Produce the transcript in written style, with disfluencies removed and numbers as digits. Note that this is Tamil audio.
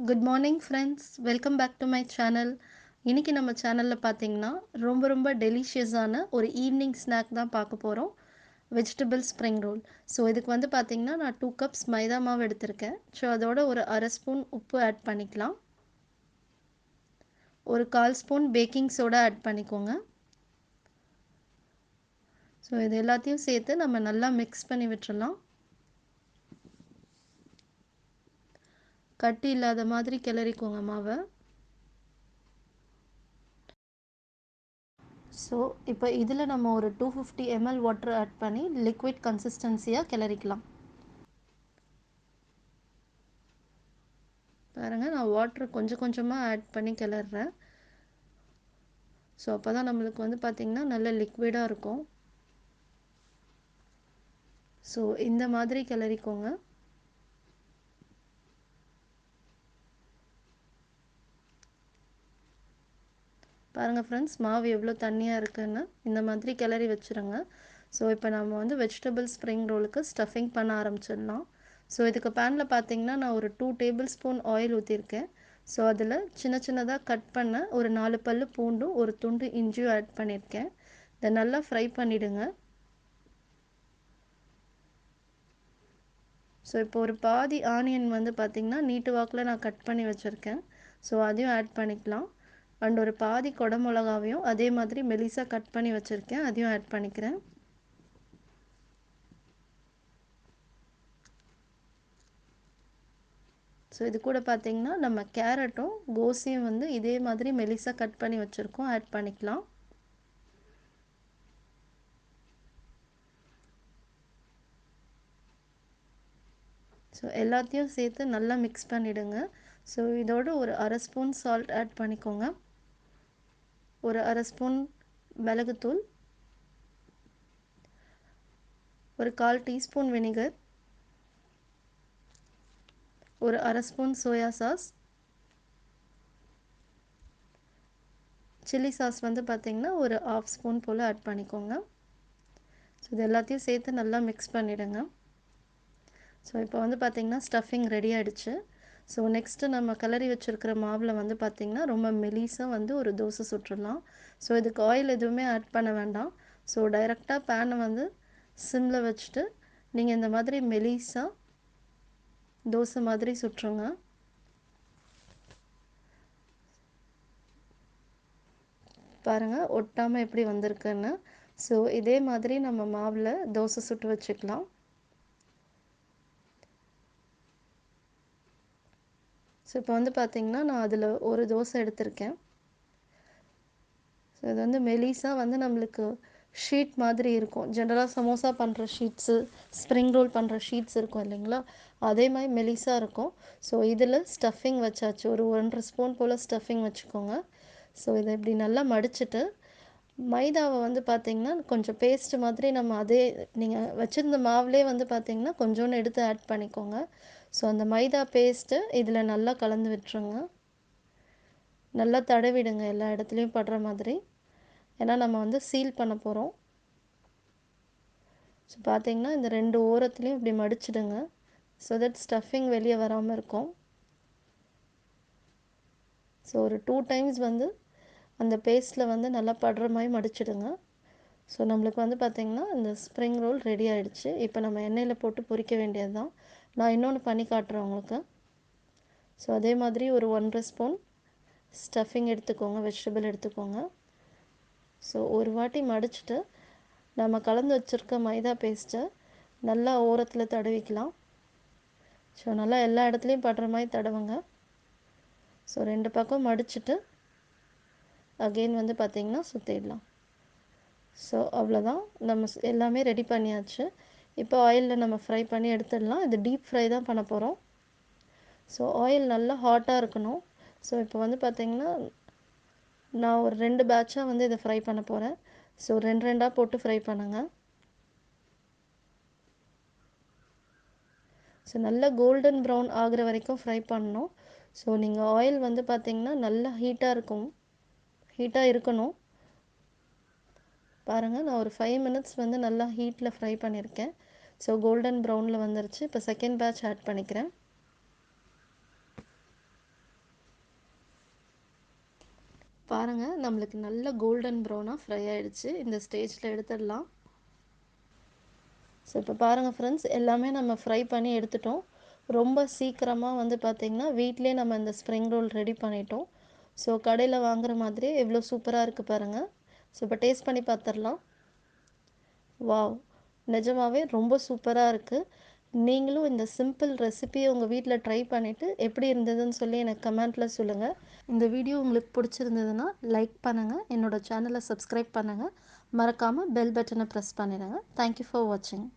Good morning friends, welcome back to my channel. இன்றைக்கி நம்ம சேனலில் பார்த்தீங்கன்னா ரொம்ப டெலிஷியஸான ஒரு ஈவினிங் ஸ்நாக் தான் பார்க்க போகிறோம். Vegetable spring roll. ஸோ இதுக்கு வந்து பார்த்திங்கன்னா நான் 2 கப்ஸ் மைதா மாவு எடுத்திருக்கேன். ஸோ அதோட ஒரு அரை ஸ்பூன் உப்பு ஆட் பண்ணிக்கலாம். ஒரு 1/4 ஸ்பூன் பேக்கிங் சோடா ஆட் பண்ணிக்கோங்க. ஸோ இது எல்லாத்தையும் சேர்த்து நம்ம நல்லா மிக்ஸ் பண்ணி விட்டுறலாம். கட்டி இல்லாத மாதிரி கிளறிக்கோங்க மாவை. ஸோ இப்போ இதில் நம்ம ஒரு 250 ml வாட்டர் ஆட் பண்ணி லிக்விட் கன்சிஸ்டன்சியாக கிளறிக்கலாம். பாருங்கள், நான் வாட்டர் கொஞ்சம் கொஞ்சமாக ஆட் பண்ணி கிளறேன். ஸோ அப்போ தான் நம்மளுக்கு வந்து பார்த்திங்கன்னா நல்ல லிக்விடாக இருக்கும். ஸோ இந்த மாதிரி கிளறிக்கோங்க. பாருங்கள் ஃப்ரெண்ட்ஸ், மாவு எவ்வளோ தண்ணியாக இருக்குன்னு. இந்த மாதிரி கிளறி வச்சுருங்க. ஸோ இப்போ நம்ம வந்து வெஜிடபிள் ஸ்ப்ரிங் ரோலுக்கு ஸ்டஃபிங் பண்ண ஆரம்பிச்சிடலாம். ஸோ இதுக்கு பேனில் பார்த்திங்கன்னா நான் ஒரு 2 டேபிள் ஸ்பூன் ஆயில் ஊற்றிருக்கேன். ஸோ அதில் சின்ன சின்னதாக கட் பண்ண ஒரு 4 பல் பூண்டும் ஒரு துண்டு இஞ்சியும் ஆட் பண்ணியிருக்கேன். இதை நல்லா ஃப்ரை பண்ணிவிடுங்க. ஸோ இப்போ ஒரு பாதி ஆனியன் வந்து பார்த்திங்கன்னா நீட்டு வாக்கில் நான் கட் பண்ணி வச்சுருக்கேன். ஸோ அதையும் ஆட் பண்ணிக்கலாம். அண்ட் ஒரு பாதி கொடை மிளகாவையும் அதே மாதிரி மெலிசாக கட் பண்ணி வச்சுருக்கேன், அதையும் ஆட் பண்ணிக்கிறேன். ஸோ இது கூட பார்த்திங்கன்னா நம்ம கேரட்டும் கோஸையும் வந்து இதே மாதிரி மெலிசாக கட் பண்ணி வச்சுருக்கோம், ஆட் பண்ணிக்கலாம். ஸோ எல்லாத்தையும் சேர்த்து நல்லா மிக்ஸ் பண்ணிவிடுங்க. ஸோ இதோடு ஒரு அரை ஸ்பூன் சால்ட் ஆட் பண்ணிக்கோங்க. ஒரு அரை ஸ்பூன் மிளகுத்தூள், ஒரு 1/4 டீஸ்பூன் வினிகர், ஒரு அரை spoon soya sauce, chilli sauce வந்து பார்த்திங்கன்னா ஒரு 1/2 ஸ்பூன் போல் ஆட் பண்ணிக்கோங்க. ஸோ இது எல்லாத்தையும் சேர்த்து நல்லா மிக்ஸ் பண்ணிவிடுங்க. ஸோ இப்போ வந்து பார்த்திங்கன்னா ஸ்டஃபிங் ரெடி ஆகிடுச்சு. ஸோ நெக்ஸ்ட்டு நம்ம கிளறி வச்சுருக்கிற மாவில் வந்து பார்த்திங்கன்னா ரொம்ப மெலிசாக வந்து ஒரு தோசை சுட்டுடலாம். ஸோ இதுக்கு ஆயில் எதுவுமே ஆட் பண்ண வேண்டாம். ஸோ டைரெக்டாக பேனை வந்து சிம்மில் வச்சுட்டு நீங்கள் இந்த மாதிரி மெலிசாக தோசை மாதிரி சுட்டுருங்க. பாருங்கள், ஒட்டாமல் எப்படி வந்திருக்குன்னு. ஸோ இதே மாதிரி நம்ம மாவில் தோசை சுட்டு வச்சுக்கலாம். ஸோ இப்போ வந்து பார்த்திங்கன்னா நான் அதில் ஒரு தோசை எடுத்திருக்கேன். ஸோ இது வந்து மெலிசாக வந்து நம்மளுக்கு ஷீட் மாதிரி இருக்கும். ஜென்ரலாக சமோசா பண்ணுற ஷீட்ஸு, ஸ்ப்ரிங் ரோல் பண்ணுற ஷீட்ஸ் இருக்கும் இல்லைங்களா, அதே மாதிரி மெலிசாக இருக்கும். ஸோ இதில் ஸ்டஃபிங் வச்சாச்சு. ஒரு 1.5 ஸ்பூன் போல் ஸ்டஃபிங் வச்சுக்கோங்க. ஸோ இதை இப்படி நல்லா மடிச்சுட்டு மைதாவை வந்து பார்த்திங்கன்னா கொஞ்சம் பேஸ்ட் மாதிரி நம்ம அதே நீங்கள் வச்சுருந்த மாவுலேயே வந்து பார்த்திங்கன்னா கொஞ்சோண்டு எடுத்து ஆட் பண்ணிக்கோங்க. ஸோ அந்த மைதா பேஸ்ட்டு இதில் நல்லா கலந்து விட்டுருங்க. நல்லா தடவிடுங்க எல்லா இடத்துலையும் படுற மாதிரி. ஏன்னா நம்ம வந்து சீல் பண்ண போகிறோம். ஸோ பார்த்திங்கன்னா இந்த 2 ஓரத்துலேயும் இப்படி மடிச்சிடுங்க. ஸோ தட் ஸ்டஃபிங் வெளியே வராமல் இருக்கும். ஸோ ஒரு 2 டைம்ஸ் வந்து அந்த பேஸ்ட்டில் வந்து நல்லா படுற மாதிரி மடிச்சிடுங்க. ஸோ நம்மளுக்கு வந்து பார்த்திங்கன்னா இந்த ஸ்ப்ரிங் ரோல் ரெடி ஆகிடுச்சு. இப்போ நம்ம எண்ணெயில் போட்டு பொரிக்க வேண்டியது தான். நான் இன்னொன்று பண்ணி காட்டுறேன் உங்களுக்கு. ஸோ அதே மாதிரி ஒரு 1.5 ஸ்பூன் ஸ்டஃபிங் எடுத்துக்கோங்க, வெஜிடபிள் எடுத்துக்கோங்க. ஸோ ஒரு வாட்டி மடிச்சுட்டு நம்ம கலந்து வச்சுருக்க மைதா பேஸ்ட்டை நல்லா ஓரத்தில் தடவிக்கலாம். ஸோ நல்லா எல்லா இடத்துலையும் படுற மாதிரி தடவுங்க. ஸோ 2 பக்கம் மடிச்சுட்டு அகெயின் வந்து பார்த்திங்கன்னா சுற்றிடலாம். ஸோ அவ்வளோதான், நம்ம எல்லாமே ரெடி பண்ணியாச்சு. இப்போ ஆயிலில் நம்ம ஃப்ரை பண்ணி எடுத்துடலாம். இது டீப் ஃப்ரை தான் பண்ண போகிறோம். ஸோ ஆயில் நல்லா ஹாட்டாக இருக்கணும். ஸோ இப்போ வந்து பார்த்திங்கன்னா நான் ஒரு 2 பேட்சாக வந்து இதை ஃப்ரை பண்ண போகிறேன். ஸோ 2 போட்டு ஃப்ரை பண்ணுங்கள். ஸோ நல்லா கோல்டன் ப்ரௌன் ஆகிற வரைக்கும் ஃப்ரை பண்ணணும். ஸோ நீங்கள் ஆயில் வந்து பார்த்திங்கன்னா நல்லா ஹீட்டாக இருக்கணும். பாருங்கள், நான் ஒரு 5 மினிட்ஸ் வந்து நல்லா ஹீட்டில் ஃப்ரை பண்ணியிருக்கேன். ஸோ கோல்டன் ப்ரௌனில் வந்துருச்சு. இப்போ செகண்ட் பேட்ச் ஆட் பண்ணிக்கிறேன். பாருங்கள், நம்மளுக்கு நல்ல கோல்டன் ப்ரௌனாக ஃப்ரை ஆகிடுச்சு. இந்த ஸ்டேஜில் எடுத்துடலாம். ஸோ இப்போ பாருங்கள் ஃப்ரெண்ட்ஸ், எல்லாமே நம்ம ஃப்ரை பண்ணி எடுத்துட்டோம். ரொம்ப சீக்கிரமாக வந்து பார்த்திங்கன்னா வீட்டிலே நம்ம இந்த ஸ்ப்ரிங் ரோல் ரெடி பண்ணிட்டோம். ஸோ கடையில் வாங்குகிற மாதிரியே எவ்வளோ சூப்பராக இருக்குது பாருங்கள். ஸோ இப்போ டேஸ்ட் பண்ணி பார்த்துடலாம். வாவ்! நிஜமாவே ரொம்ப சூப்பராக இருக்குது. நீங்களும் இந்த சிம்பிள் ரெசிபியை உங்கள் வீட்டில் ட்ரை பண்ணிவிட்டு எப்படி இருந்ததுன்னு சொல்லி எனக்கு கமெண்ட்டில் சொல்லுங்கள். இந்த வீடியோ உங்களுக்கு பிடிச்சிருந்ததுன்னா லைக் பண்ணுங்கள், என்னோடய சேனலை சப்ஸ்கிரைப் பண்ணுங்கள், மறக்காமல் பெல் பட்டனை ப்ரெஸ் பண்ணிடுங்க. தேங்க்யூ ஃபார் வாட்சிங்.